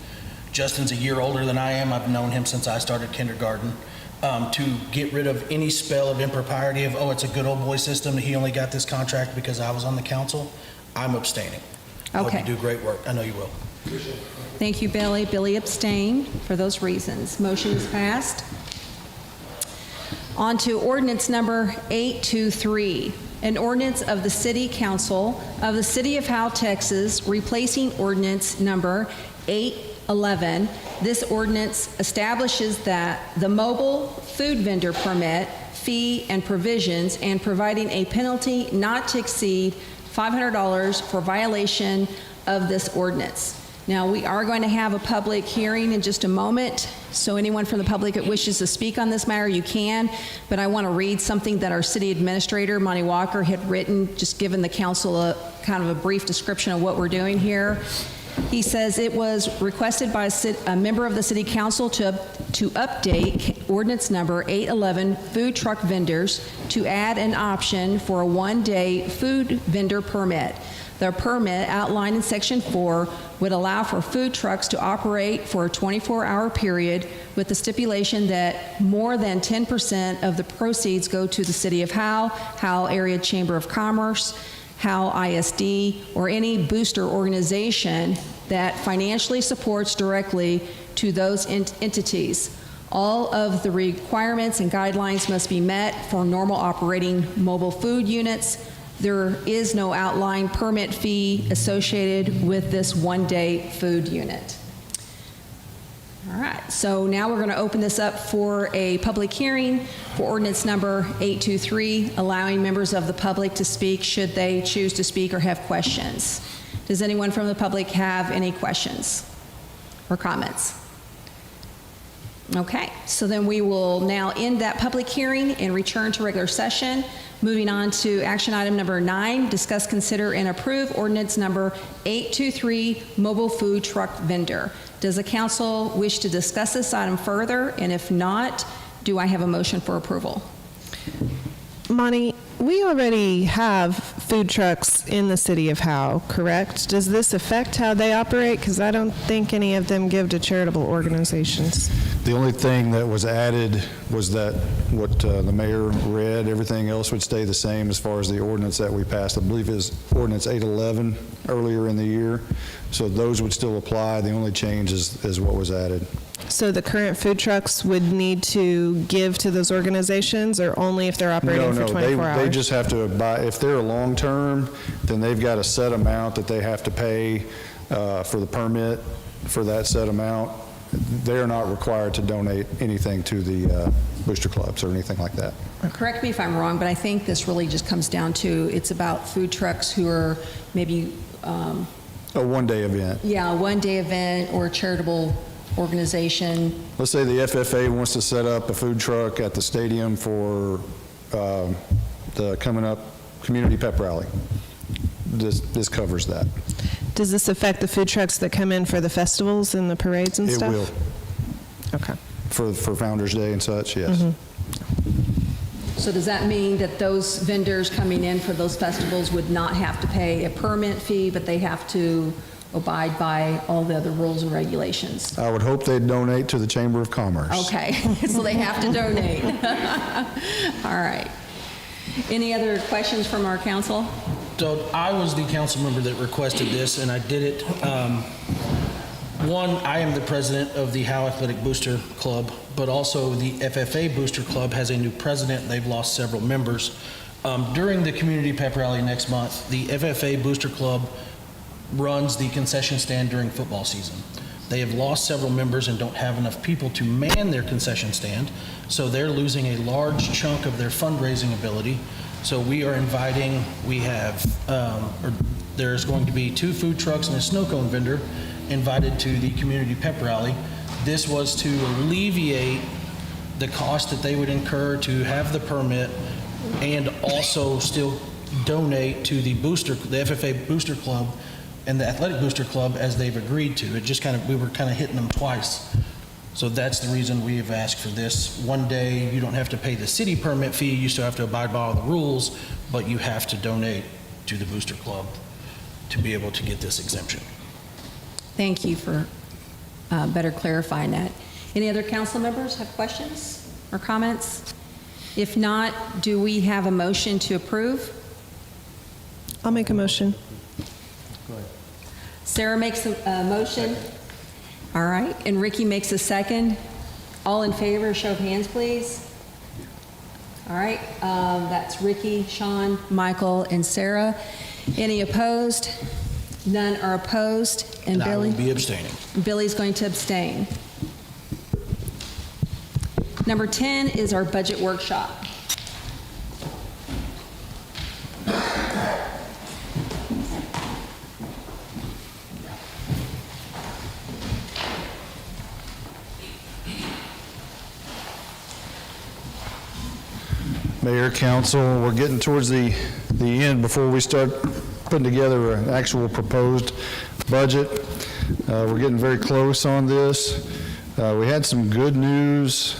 Justin's a year older than I am. I've known him since I started kindergarten. To get rid of any spell of impropriety of, it's a good old boy system, he only got this contract because I was on the council, I'm abstaining. I hope Okay. you do great work. I know you will. Thank you, Billy. Billy abstained for those reasons. Motion is passed. On to ordinance number 823, an ordinance of the City Council of the City of Howe, Texas, replacing ordinance number 811. This ordinance establishes that the mobile food vendor permit, fee, and provisions, and providing a penalty not to exceed $500 for violation of this ordinance. Now, we are going to have a public hearing in just a moment, so anyone from the public that wishes to speak on this matter, you can, but I want to read something that our city administrator, Monty Walker, had written, just giving the council a kind of a brief description of what we're doing here. He says it was requested by a member of the city council to update ordinance number 811, food truck vendors, to add an option for a one-day food vendor permit. The permit outlined in Section 4 would allow for food trucks to operate for a 24-hour period with the stipulation that more than 10% of the proceeds go to the City of Howe, Howe Area Chamber of Commerce, Howe ISD, or any booster organization that financially supports directly to those entities. All of the requirements and guidelines must be met for normal operating mobile food units. There is no outlined permit fee associated with this one-day food unit. All right, so now we're going to open this up for a public hearing for ordinance number 823, allowing members of the public to speak should they choose to speak or have questions. Does anyone from the public have any questions or comments? Okay, so then we will now end that public hearing and return to regular session. Moving on to action item number 9, discuss, consider, and approve ordinance number 823, mobile food truck vendor. Does the council wish to discuss this item further? And if not, do I have a motion for approval? Monty, we already have food trucks in the city of Howe, correct? Does this affect how they operate? Because I don't think any of them give to charitable organizations. The only thing that was added was that what the mayor read. Everything else would stay the same as far as the ordinance that we passed. I believe is ordinance 811 earlier in the year. So those would still apply. The only change is what was added. So the current food trucks would need to give to those organizations, or only if they're operating for 24 hours? They just have to buy. If they're long-term, then they've got a set amount that they have to pay for the permit for that set amount. They're not required to donate anything to the booster clubs or anything like that. Correct me if I'm wrong, but I think this really just comes down to it's about food trucks who are maybe A one-day event. yeah, a one-day event or a charitable organization. Let's say the FFA wants to set up a food truck at the stadium for the coming up community pep rally. This covers that. Does this affect the food trucks that come in for the festivals and the parades and stuff? It will. Okay. For Founder's Day and such, yes. So does that mean that those vendors coming in for those festivals would not have to pay a permit fee, but they have to abide by all the other rules and regulations? I would hope they'd donate to the Chamber of Commerce. Okay, so they have to donate. All right. Any other questions from our council? So I was the council member that requested this, and I did it. One, I am the president of the Howe Athletic Booster Club, but also the FFA Booster Club has a new president. They've lost several members. During the community pep rally next month, the FFA Booster Club runs the concession stand during football season. They have lost several members and don't have enough people to man their concession stand, so they're losing a large chunk of their fundraising ability. So we are inviting, there's going to be 2 food trucks and a snow cone vendor invited to the community pep rally. This was to alleviate the cost that they would incur to have the permit and also still donate to the FFA Booster Club and the Athletic Booster Club as they've agreed to. It just we were kind of hitting them twice. So that's the reason we have asked for this. One day, you don't have to pay the city permit fee, you still have to abide by all the rules, but you have to donate to the Booster Club to be able to get this exemption. Thank you for better clarifying that. Any other council members have questions or comments? If not, do we have a motion to approve? I'll make a motion. Sarah makes a motion. All right, and Ricky makes a second. All in favor, show of hands, please. All right, that's Ricky, Sean, Michael, and Sarah. Any opposed? None are opposed. And I Billy? will be abstaining. Billy's going to abstain. Number 10 is our budget workshop. Mayor, council, we're getting towards the end before we start putting together an actual proposed budget. We're getting very close on this. We had some good news.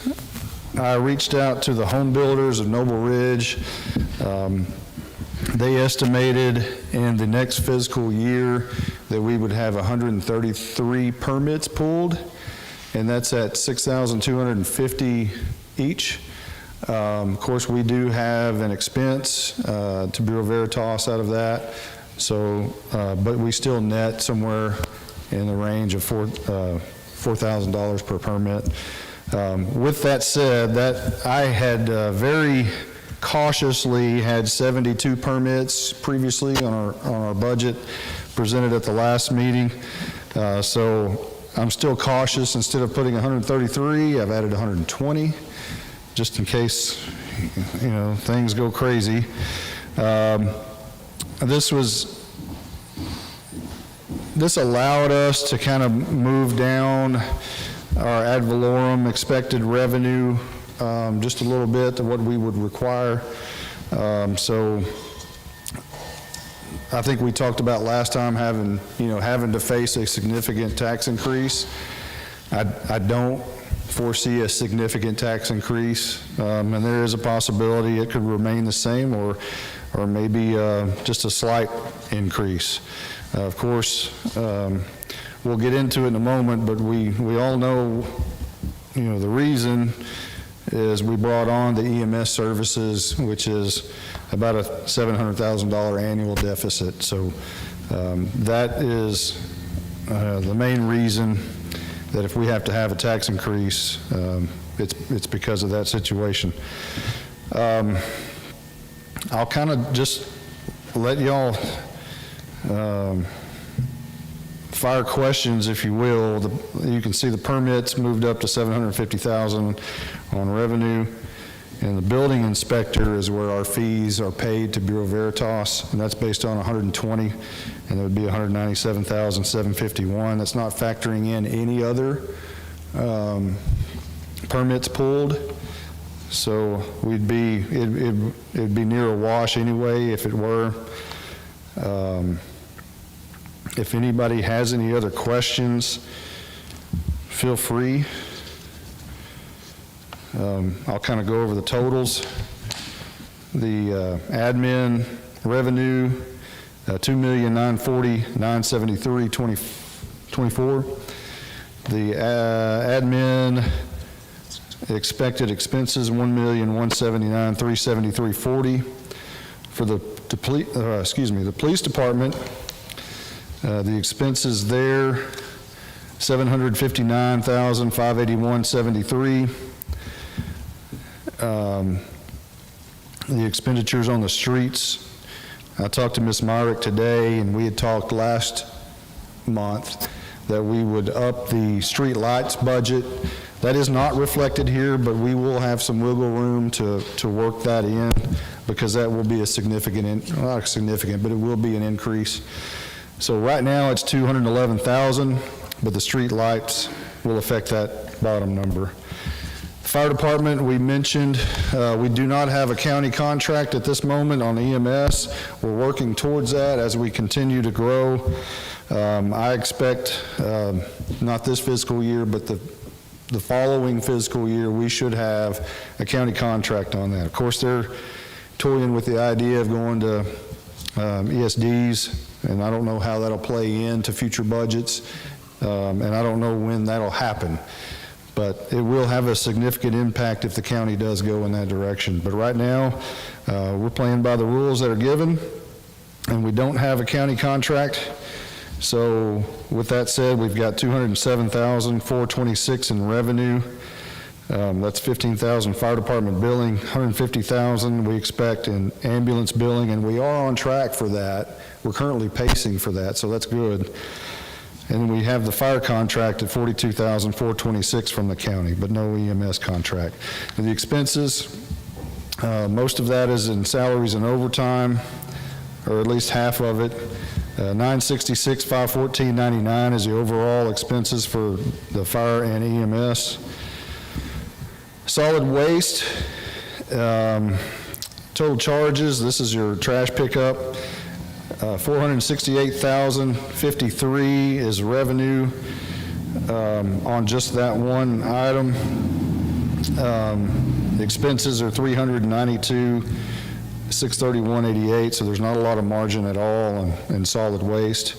I reached out to the home builders of Noble Ridge. They estimated in the next fiscal year that we would have 133 permits pulled, and that's at $6,250 each. Of course, we do have an expense to Bureau Veritas out of that, so, but we still net somewhere in the range of $4,000 per permit. With that said, that I had very cautiously had 72 permits previously on our budget presented at the last meeting. So I'm still cautious. Instead of putting 133, I've added 120, just in case, you know, things go crazy. This allowed us to kind of move down our ad valorem expected revenue just a little bit to what we would require. So I think we talked about last time having to face a significant tax increase. I don't foresee a significant tax increase, and there is a possibility it could remain the same or maybe just a slight increase. Of course, we'll get into it in a moment, but we all know, the reason is we brought on the EMS services, which is about a $700,000 annual deficit. So that is the main reason that if we have to have a tax increase, it's because of that situation. I'll kind of just let y'all fire questions, if you will. You can see the permits moved up to $750,000 on revenue, and the building inspector is where our fees are paid to Bureau Veritas, and that's based on 120, and it would be $197,751. That's not factoring in any other permits pulled. So it'd be near a wash anyway if it were. If anybody has any other questions, feel free. I'll kind of go over the totals. The admin revenue, $2,940,973.24. The admin expected expenses, $1,179,373.40. For the police department, the expenses there, $759,581.73. The expenditures on the streets, I talked to Ms. Myrick today, and we had talked last month that we would up the street lights budget. That is not reflected here, but we will have some wiggle room to work that in, because that will be a significant, not significant, but it will be an increase. So right now it's $211,000, but the street lights will affect that bottom number. Fire department, we mentioned, we do not have a county contract at this moment on EMS. We're working towards that as we continue to grow. I expect, not this fiscal year, but the following fiscal year, we should have a county contract on that. Of course, they're toying with the idea of going to ESDs, and I don't know how that'll play into future budgets, and I don't know when that'll happen. But it will have a significant impact if the county does go in that direction. But right now, we're playing by the rules that are given, and we don't have a county contract. So with that said, we've got $207,426 in revenue. That's $15,000 fire department billing, $150,000 we expect in ambulance billing, and we are on track for that. We're currently pacing for that, so that's good. And we have the fire contract at $42,426 from the county, but no EMS contract. And the expenses, most of that is in salaries and overtime, or at least half of it. $966,514.99 is the overall expenses for the fire and EMS. Solid waste, total charges, this is your trash pickup. $468,053 is revenue on just that one item. The expenses are $392,631.88, so there's not a lot of margin at all in solid waste.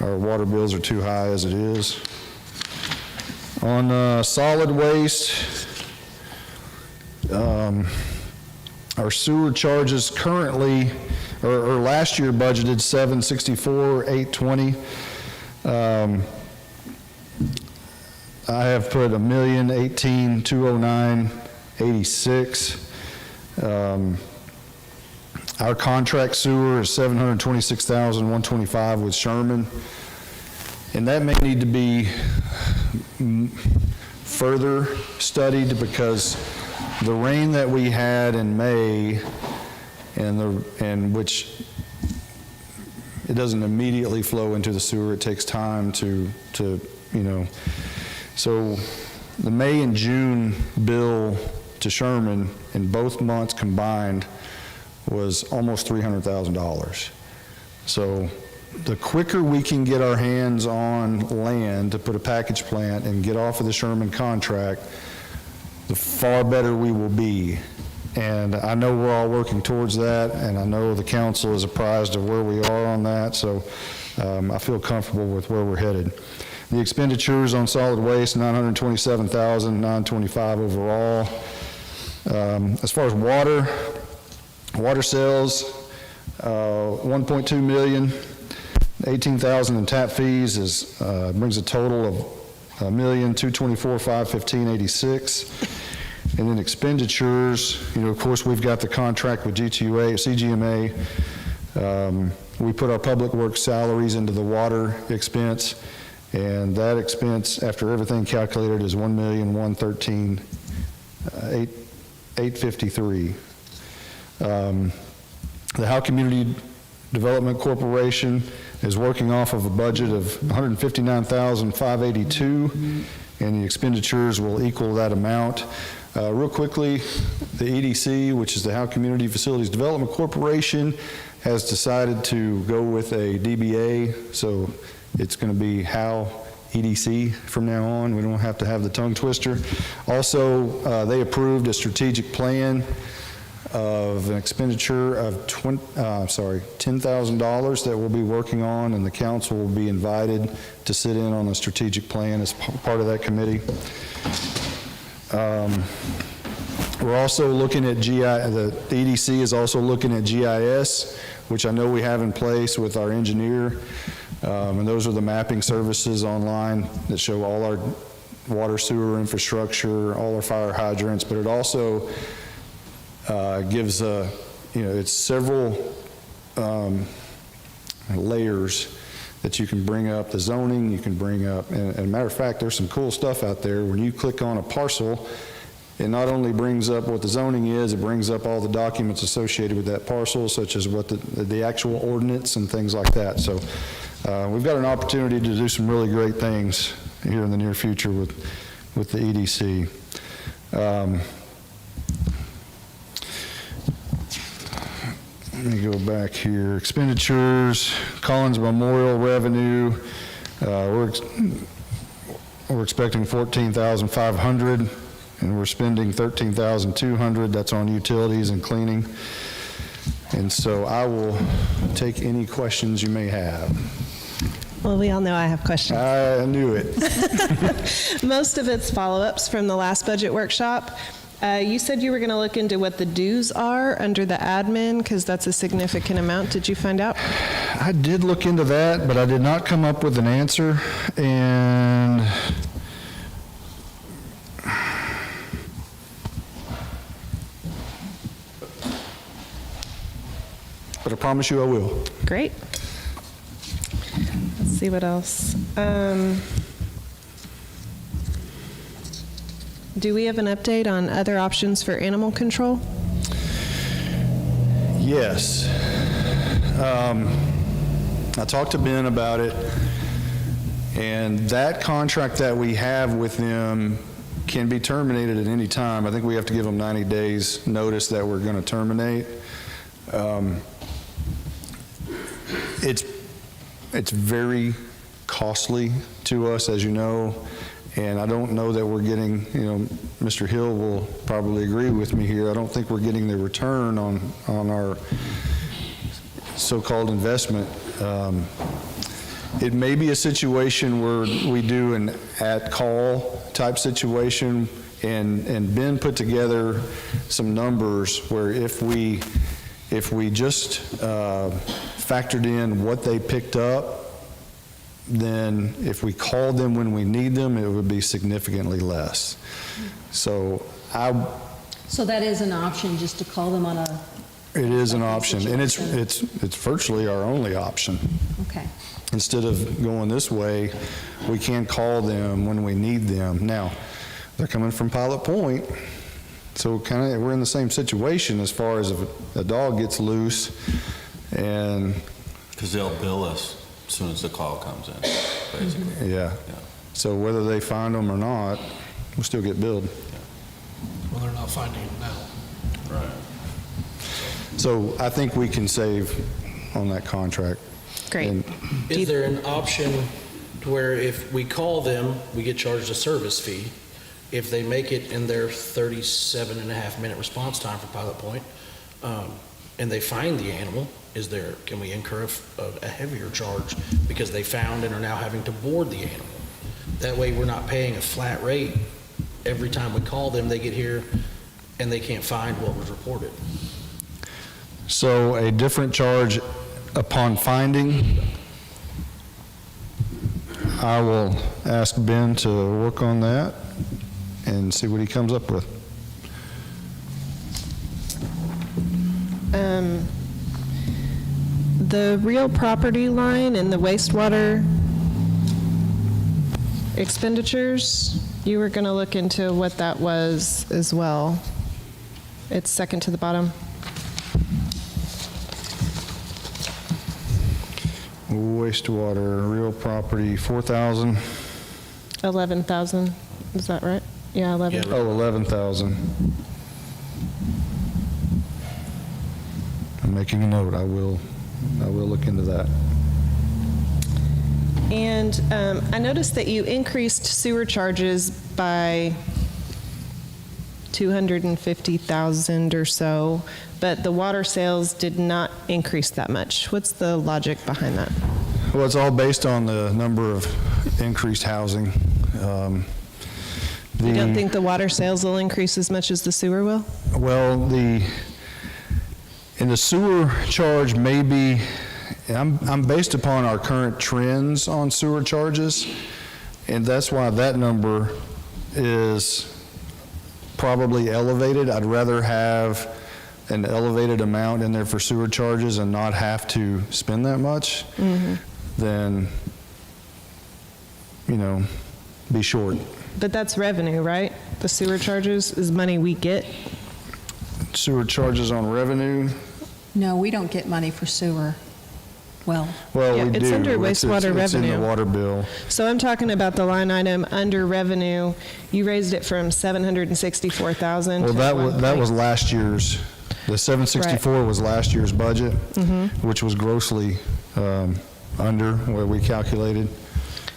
Our water bills are too high as it is. On solid waste, our sewer charges currently, or last year budgeted $764,820. I have put $1,018,209.86. Our contract sewer is $726,125 with Sherman, and that may need to be further studied because the rain that we had in May, and which it doesn't immediately flow into the sewer, it takes time to so the May and June bill to Sherman in both months combined was almost $300,000. So the quicker we can get our hands on land to put a package plant and get off of the Sherman contract, the far better we will be. And I know we're all working towards that, and I know the council is apprised of where we are on that, so I feel comfortable with where we're headed. The expenditures on solid waste, $927,925 overall. As far as water sales, $1.2 million, $18,000 in tap fees brings a total of $1,224,515.86. And then expenditures, of course, we've got the contract with CGMA. We put our public works salaries into the water expense, and that expense, after everything calculated, is $1,113,853. The Howe Community Development Corporation is working off of a budget of $159,582, and the expenditures will equal that amount. Real quickly, the EDC, which is the Howe Community Facilities Development Corporation, has decided to go with a DBA, so it's going to be Howe EDC from now on. We don't have to have the tongue twister. Also, they approved a strategic plan of an expenditure of $10,000 that we'll be working on, and the council will be invited to sit in on the strategic plan as part of that committee. We're also looking at the EDC is also looking at GIS, which I know we have in place with our engineer, and those are the mapping services online that show all our water sewer infrastructure, all our fire hydrants, but it also gives it's several layers that you can bring up. The zoning you can bring up, and a matter of fact, there's some cool stuff out there. When you click on a parcel, it not only brings up what the zoning is, it brings up all the documents associated with that parcel, such as what the actual ordinance and things like that. So we've got an opportunity to do some really great things here in the near future with the EDC. Let me go back here. Expenditures, Collins Memorial revenue. We're expecting $14,500, and we're spending $13,200. That's on utilities and cleaning. And so I will take any questions you may have. Well, we all know I have questions. I knew it. Most of it's follow-ups from the last budget workshop. You said you were going to look into what the dues are under the admin, because that's a significant amount. Did you find out? I did look into that, but I did not come up with an answer, and but I promise you I will. Great. Let's see what else. Do we have an update on other options for animal control? Yes. I talked to Ben about it, and that contract that we have with them can be terminated at any time. I think we have to give them 90 days notice that we're going to terminate. It's very costly to us, as you know, and I don't know that we're getting, Mr. Hill will probably agree with me here, I don't think we're getting the return on our so-called investment. It may be a situation where we do an at-call type situation, and Ben put together some numbers where if we just factored in what they picked up, then if we called them when we need them, it would be significantly less. So that is an option, just to call them on a... It is an option, and it's virtually our only option. Okay. Instead of going this way, we can call them when we need them. Now, they're coming from Pilot Point, so we're in the same situation as far as if a dog gets loose, and... Because they'll bill us as soon as the call comes in, basically. Yeah. So whether they find them or not, we'll still get billed. Well, they're not finding them now. Right. So I think we can save on that contract. Great. Is there an option to where if we call them, we get charged a service fee? If they make it in their 37.5-minute response time for Pilot Point, and they find the animal, can we incur a heavier charge because they found and are now having to board the animal? That way we're not paying a flat rate every time we call them, they get here and they can't find what was reported. So a different charge upon finding. I will ask Ben to work on that and see what he comes up with. The real property line and the wastewater expenditures, you were going to look into what that was as well. It's second to the bottom. Wastewater, real property, 4,000. 11,000, is that right? Yeah, 11. Oh, 11,000. I'm making a note. I will look into that. And I noticed that you increased sewer charges by 250,000 or so, but the water sales did not increase that much. What's the logic behind that? Well, it's all based on the number of increased housing. You don't think the water sales will increase as much as the sewer will? Well, the sewer charge may be, I'm based upon our current trends on sewer charges, and that's why that number is probably elevated. I'd rather have an elevated amount in there for sewer charges and not have to spend that much than, be short. But that's revenue, right? The sewer charges is money we get? Sewer charges on revenue? No, we don't get money for sewer. Well, Yeah, we do. it's under wastewater It's in revenue. the water bill. So I'm talking about the line item under revenue. You raised it from 764,000 Well, to that was last year's, the 764 was last year's budget, which was grossly under where we calculated.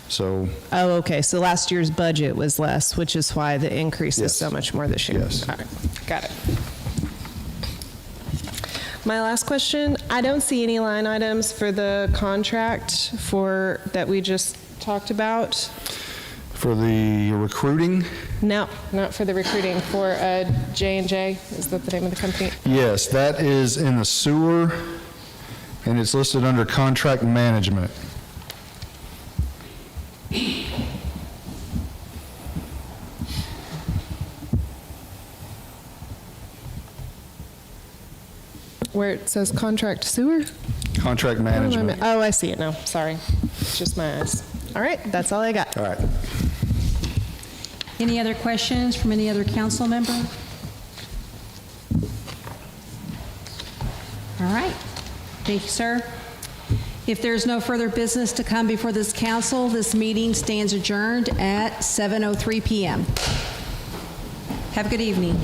So, Oh, okay. So last year's budget was less, which is why the increase is Yes. so much more this year. Yes. All right. Got it. My last question, I don't see any line items for the contract that we just talked about. For the recruiting? No, not for the recruiting, for J&J, is that the name of the company? Yes, that is in the sewer, and it's listed under contract management. Where it says contract sewer? Contract management. Oh, I see it now, sorry. It's just my eyes. All right, that's all I got. All right. Any other questions from any other council member? All right. Thank you, sir. If there's no further business to come before this council, this meeting stands adjourned at 7:03 p.m. Have a good evening.